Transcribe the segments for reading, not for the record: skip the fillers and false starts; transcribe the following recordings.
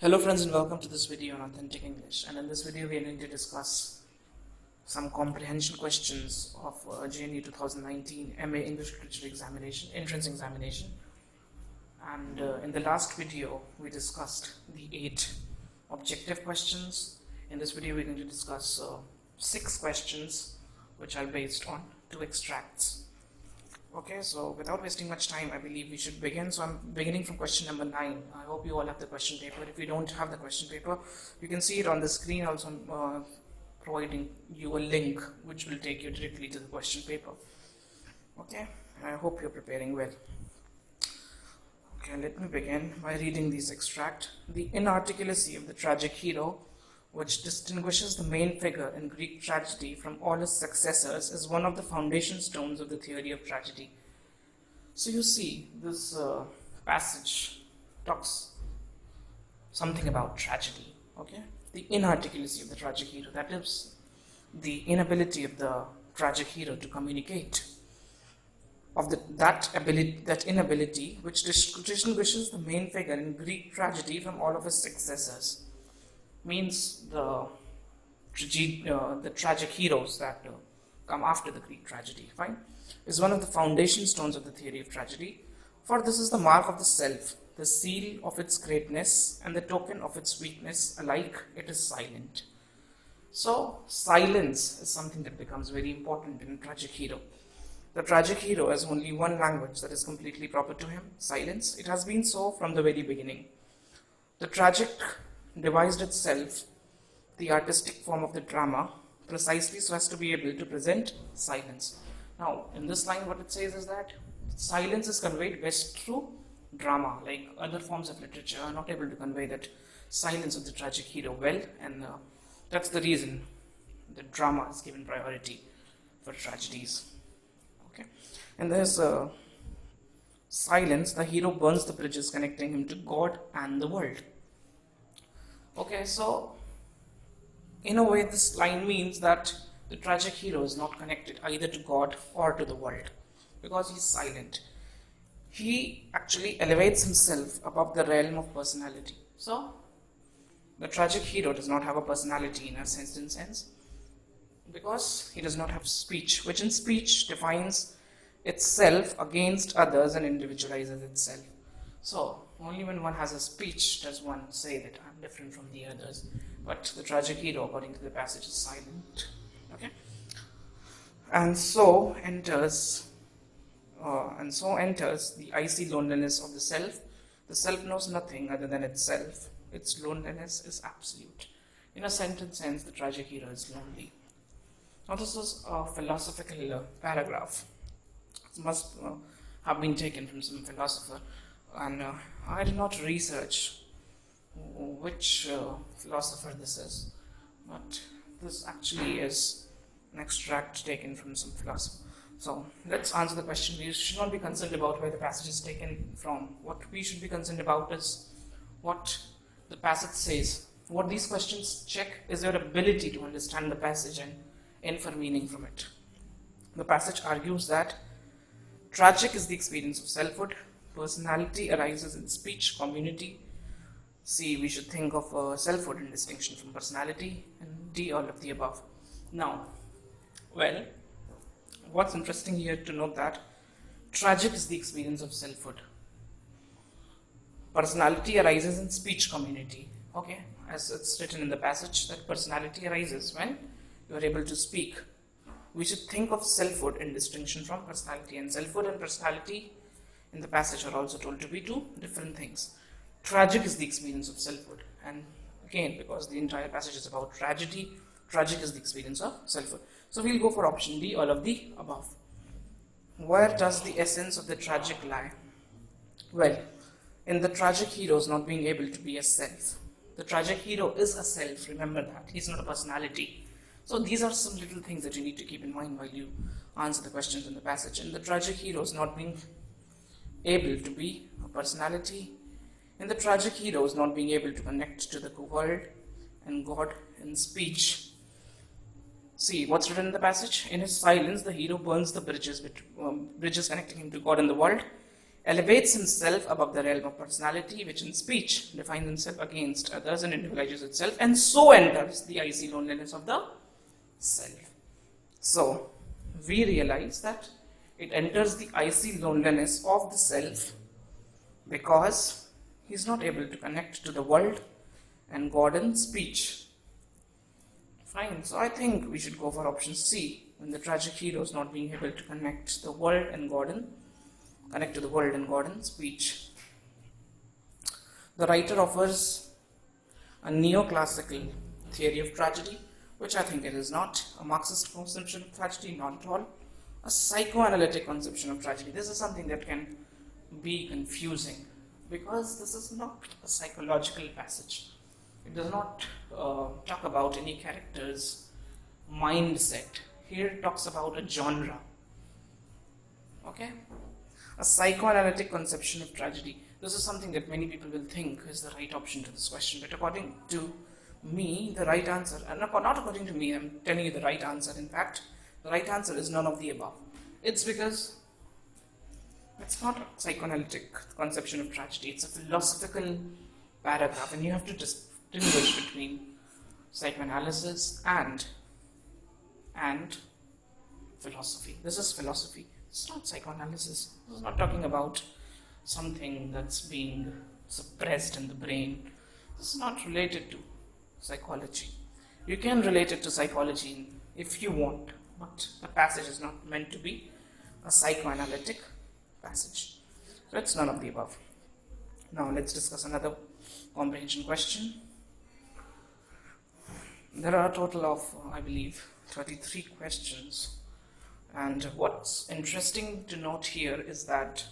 Hello friends and welcome to this video on Authentic English, and in this video we are going to discuss some comprehension questions of JNU 2019 MA English Literature Examination, Entrance Examination. And in the last video we discussed the 8 objective questions. In this video we are going to discuss 6 questions which are based on 2 extracts. Okay, so without wasting much time, I believe we should begin. So I'm beginning from question number 9. I hope you all have the question paper. If you don't have the question paper, you can see it on the screen. Also, I'm providing you a link which will take you directly to the question paper. Okay, I hope you're preparing well. Okay, let me begin by reading this extract. The inarticulacy of the tragic hero, which distinguishes the main figure in Greek tragedy from all his successors, is one of the foundation stones of the theory of tragedy. So you see, this passage talks something about tragedy, okay? The inarticulacy of the tragic hero, that is, the inability of the tragic hero to communicate, of that inability which distinguishes the main figure in Greek tragedy from all of his successors. Means the tragic heroes that come after the Greek tragedy, fine, is one of the foundation stones of the theory of tragedy. For this is the mark of the self, the seal of its greatness and the token of its weakness. Alike, it is silent. So silence is something that becomes very important in a tragic hero. The tragic hero has only one language that is completely proper to him: silence. It has been so from the very beginning. The tragic devised itself the artistic form of the drama precisely so as to be able to present silence. Now, in this line, what it says is that silence is conveyed best through drama, like other forms of literature are not able to convey that silence of the tragic hero well, and that's the reason the drama is given priority for tragedies. Okay, and there's silence. The hero burns the bridges connecting him to God and the world. Okay, so in a way this line means that the tragic hero is not connected either to God or to the world because he's silent. He actually elevates himself above the realm of personality. So the tragic hero does not have a personality in a certain sense because he does not have speech, which in speech defines itself against others and individualizes itself. So only when one has a speech does one say that I'm different from the others. But the tragic hero, according to the passage, is silent. Okay, and so enters the icy loneliness of the self. The self knows nothing other than itself. Its loneliness is absolute. In a certain sense, the tragic hero is lonely. Now, this is a philosophical paragraph. It must have been taken from some philosopher. And I did not research which philosopher this is, but this actually is an extract taken from some philosopher. So let's answer the question. We should not be concerned about where the passage is taken from. What we should be concerned about is what the passage says. What these questions check is your ability to understand the passage and infer meaning from it. The passage argues that tragic is the experience of selfhood. Personality arises in speech, community. C, we should think of selfhood in distinction from personality. And D, all of the above. Now, well, what's interesting here to note that tragic is the experience of selfhood. Personality arises in speech, community. Okay, as it's written in the passage that personality arises when you are able to speak. We should think of selfhood in distinction from personality, and selfhood and personality in the passage are also told to be 2 different things. Tragic is the experience of selfhood, and again, because the entire passage is about tragedy, tragic is the experience of selfhood. So we'll go for option D, all of the above. Where does the essence of the tragic lie? Well, in the tragic hero's not being able to be a self. The tragic hero is a self, remember that. He's not a personality. So these are some little things that you need to keep in mind while you answer the questions in the passage. And the tragic hero is not being able to be a personality. In the tragic hero is not being able to connect to the world and God in speech. See what's written in the passage. In his silence, the hero burns the bridges connecting him to God and the world. elevates himself above the realm of personality, which in speech defines himself against others and individualizes itself, and so enters the icy loneliness of the self. So, we realize that it enters the icy loneliness of the self because he is not able to connect to the world and God in speech. Fine, so I think we should go for option C, when the tragic hero is not being able to connect to the world and God in speech. The writer offers a neoclassical theory of tragedy, which I think it is not. A Marxist conception of tragedy, not at all. A psychoanalytic conception of tragedy. This is something that can be confusing because this is not a psychological passage. It does not talk about any character's mindset. Here it talks about a genre. Okay? A psychoanalytic conception of tragedy. This is something that many people will think is the right option to this question. But according to me, the right answer, and not according to me, I'm telling you the right answer. In fact, the right answer is none of the above. It's because it's not a psychoanalytic conception of tragedy. It's a philosophical paragraph, and you have to distinguish between psychoanalysis and philosophy. This is philosophy. It's not psychoanalysis. This is not talking about something that's being suppressed in the brain. This is not related to psychology. You can relate it to psychology if you want, but the passage is not meant to be a psychoanalytic passage. So it's none of the above. Now let's discuss another comprehension question. There are a total of, I believe, 33 questions. And what's interesting to note here is that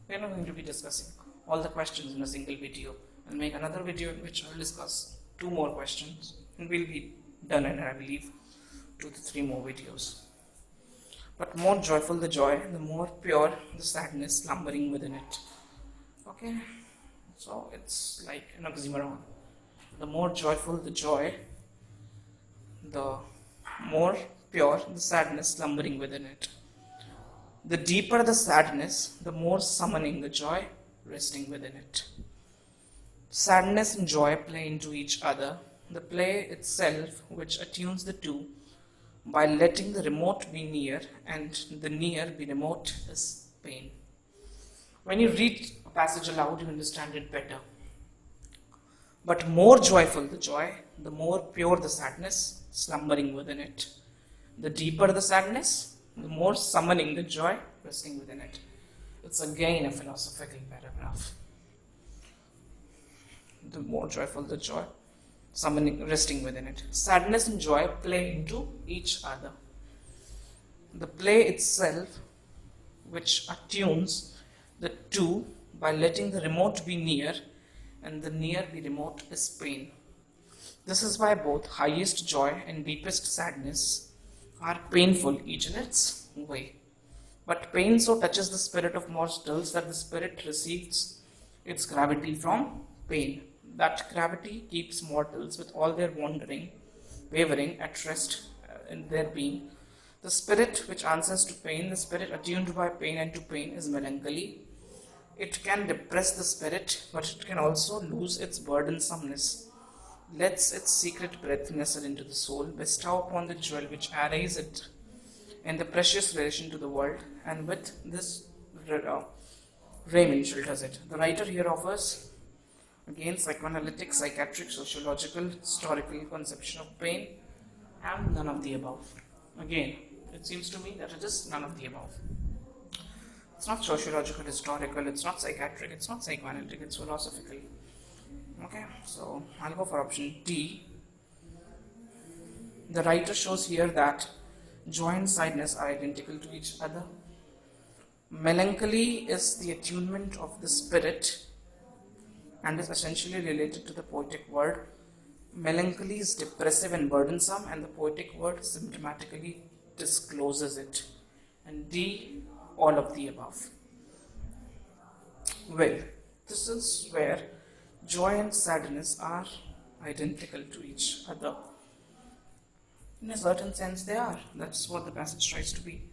we're not going to be discussing all the questions in a single video. I'll make another video in which I'll discuss 2 more questions, and we'll be done in, I believe, 2 to 3 more videos. But more joyful the joy, the more pure the sadness slumbering within it. Okay? So it's like an oxymoron. The more joyful the joy, the more pure the sadness slumbering within it. The deeper the sadness, the more summoning the joy resting within it. Sadness and joy play into each other, the play itself which attunes the two by letting the remote be near and the near be remote is pain. When you read a passage aloud, you understand it better. But more joyful the joy, the more pure the sadness slumbering within it. The deeper the sadness, the more summoning the joy resting within it. It's again a philosophical paragraph. The more joyful the joy, summoning, resting within it. Sadness and joy play into each other. The play itself, which attunes the two by letting the remote be near and the near be remote, is pain. This is why both highest joy and deepest sadness are painful, each in its way. But pain so touches the spirit of mortals that the spirit receives its gravity from pain. That gravity keeps mortals with all their wavering at rest in their being. The spirit which answers to pain, the spirit attuned by pain and to pain, is melancholy. It can depress the spirit, but it can also lose its burdensomeness, lets its secret breath nestle into the soul, bestow upon the jewel which arrays it in the precious relation to the world, and with this raiment shelters it. The writer here offers, again, psychoanalytic, psychiatric, sociological, historical conception of pain, and none of the above. Again, it seems to me that it is none of the above. It's not sociological, historical, it's not psychiatric, it's not psychoanalytic, it's philosophical. Okay, so I'll go for option D. The writer shows here that joy and sadness are identical to each other. Melancholy is the attunement of the spirit and is essentially related to the poetic word. Melancholy is depressive and burdensome, and the poetic word symptomatically discloses it. And D, all of the above. Well, this is where joy and sadness are identical to each other. In a certain sense, they are. That's what the passage tries to be.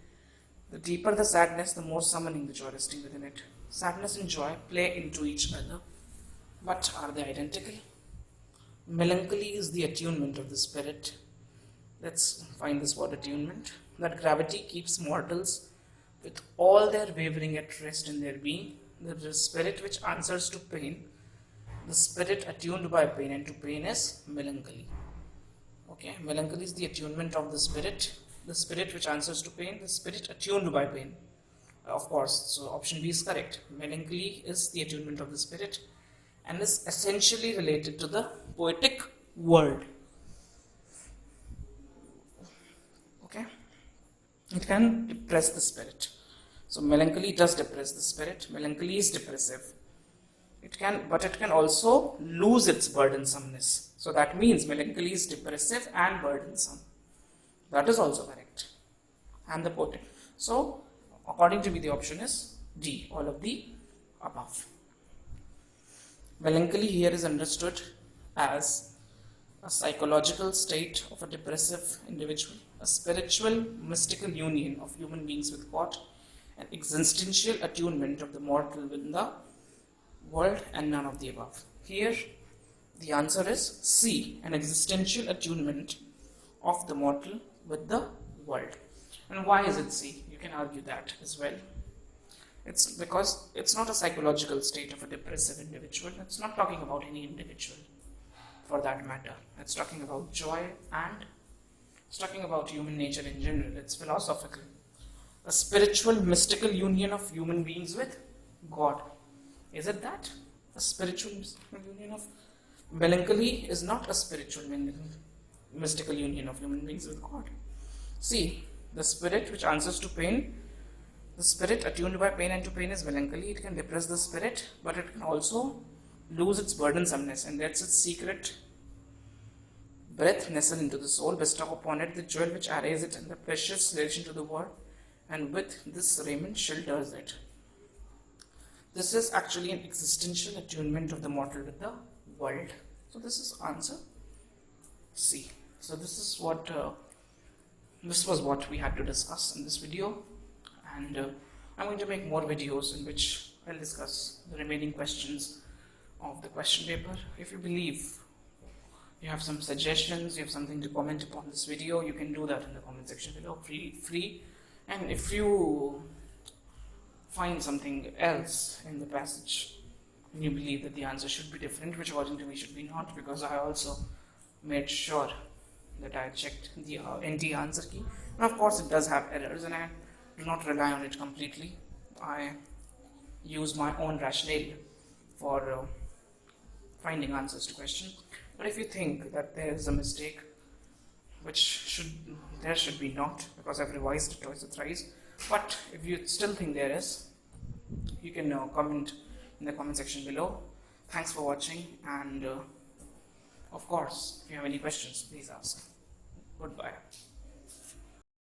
The deeper the sadness, the more summoning the joy resting within it. sadness and joy play into each other, but are they identical? Melancholy is the attunement of the spirit. Let's find this word attunement. That gravity keeps mortals with all their wavering at rest in their being. The spirit which answers to pain, the spirit attuned by pain, and to pain is melancholy. Okay, melancholy is the attunement of the spirit which answers to pain, the spirit attuned by pain. Of course, so option B is correct. Melancholy is the attunement of the spirit and is essentially related to the poetic world. Okay, it can depress the spirit. So melancholy does depress the spirit. Melancholy is depressive. But it can also lose its burdensomeness. So that means melancholy is depressive and burdensome. That is also correct. And the poetic. So according to me, the option is D, all of the above. Melancholy here is understood as a psychological state of a depressive individual, a spiritual, mystical union of human beings with God, an existential attunement of the mortal with the world, and none of the above. Here, the answer is C, an existential attunement of the mortal with the world. And why is it C? You can argue that as well. It's because it's not a psychological state of a depressive individual. It's not talking about any individual for that matter. It's talking about joy and it's talking about human nature in general. It's philosophical. A spiritual, mystical union of human beings with God. Is it that? A spiritual, mystical union of... Melancholy is not a spiritual, mystical union of human beings with God. See, the spirit which answers to pain, the spirit attuned by pain and to pain is melancholy. It can depress the spirit, but it can also lose its burdensomeness, and that's its secret breath nestle into the soul, bestow upon it the jewel which arrays it in the precious relation to the world, and with this raiment shelters it. This is actually an existential attunement of the mortal with the world. So this is answer C. So this is what this was what we had to discuss in this video, and I'm going to make more videos in which I'll discuss the remaining questions of the question paper. If you believe you have some suggestions, you have something to comment upon this video, you can do that in the comment section below, free. And if you find something else in the passage and you believe that the answer should be different, which according to me should be not, because I also made sure that I checked the NT answer key, and of course it does have errors, and I do not rely on it completely. I use my own rationale for finding answers to questions. But if you think that there is a mistake, which there should be not, because I've revised it twice or thrice, but if you still think there is, you can comment in the comment section below. Thanks for watching, and of course, if you have any questions, please ask. Goodbye.